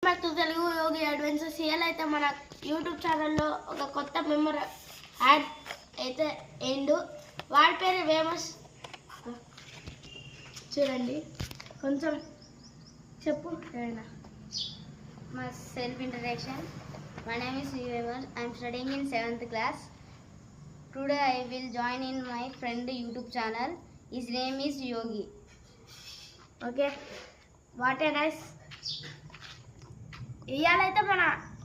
Back to Telugu Yogi adventures. అయితే మన YouTube ఛానల్లో ఒక కొత్త మెంబర్ యాడ్ అయితే ఏండు, వాడి పేరు ఫేమస్. చూడండి, కొంచెం చెప్పు. My self introduction. My name is Famous. I am studying in 7th class. Today I will join in my friend YouTube channel. His name is Yogi. Okay, what a nice. ఇవాళైతే మన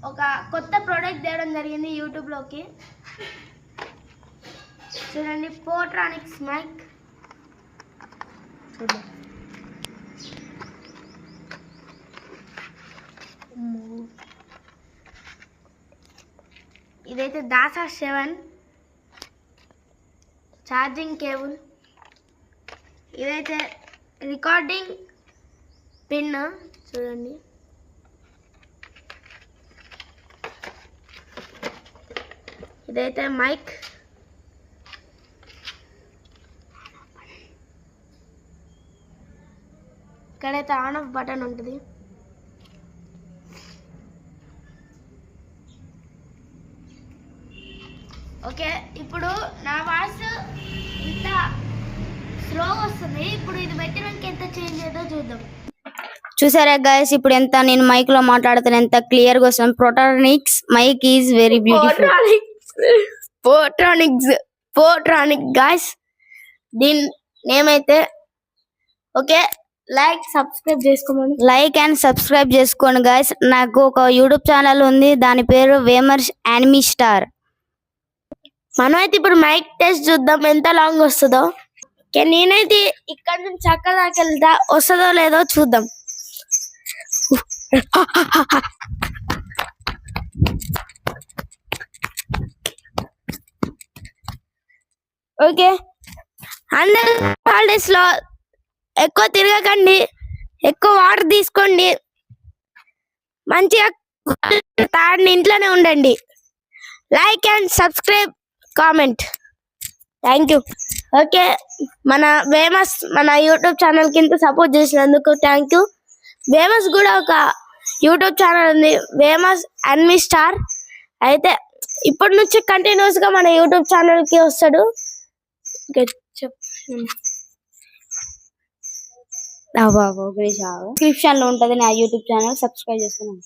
ఒక కొత్త product తేవడం జరిగింది యూట్యూబ్లోకి. చూడండి, Portronics mic. చూడండి, ఇదైతే దాసా 7 ఛార్జింగ్ కేబుల్. ఇదైతే రికార్డింగ్ పిన్. చూడండి, ఇదైతే మైక్. ఇక్కడైతే ఆన్ ఆఫ్ బటన్ ఉంటుంది. ఓకే, ఇప్పుడు నా వాయిస్ ఇంత స్లోగా వస్తుంది. ఇప్పుడు ఇది పెట్టినాక ఎంత చేంజ్ అయ్యేదో చూద్దాం. చూసారా గైస్, ఇప్పుడు ఎంత నేను మైక్ లో మాట్లాడుతాను ఎంత క్లియర్ గా వస్తుంది. Portronics mic is very beautiful. Portronics guys, దీని నేమ్ అయితే. ఓకే, లైక్ అండ్ సబ్స్క్రైబ్ చేసుకోండి గైస్. నాకు ఒక యూట్యూబ్ ఛానల్ ఉంది, దాని పేరు వేమర్స్ యానిమీ స్టార్. మనమైతే ఇప్పుడు మైక్ టెస్ట్ చూద్దాం ఎంత లాంగ్ వస్తుందో. ఓకే, నేనైతే ఇక్కడ నుంచి అక్కడ దాకా వెళ్తా, వస్తుందో లేదో చూద్దాం. ఓకే, అందరూ హాలిడేస్ లో ఎక్కువ తిరగకండి, ఎక్కువ వాటర్ తీసుకోండి, మంచిగా తాడిని ఇంట్లోనే ఉండండి. Like and subscribe, comment. Thank you. Okay, మన ఫేమస్ మన యూట్యూబ్ ఛానల్ కింద సపోర్ట్ చేసినందుకు థ్యాంక్ యూ. ఫేమస్ కూడా ఒక యూట్యూబ్ ఛానల్ ఉంది, ఫేమస్ యానిమీ స్టార్. అయితే ఇప్పటి నుంచి కంటిన్యూస్ గా మన యూట్యూబ్ ఛానల్ కి వస్తాడు. డిస్క్రిప్షన్ లో ఉంటది నా యూట్యూబ్ ఛానల్, సబ్స్క్రైబ్ చేసుకున్నాను.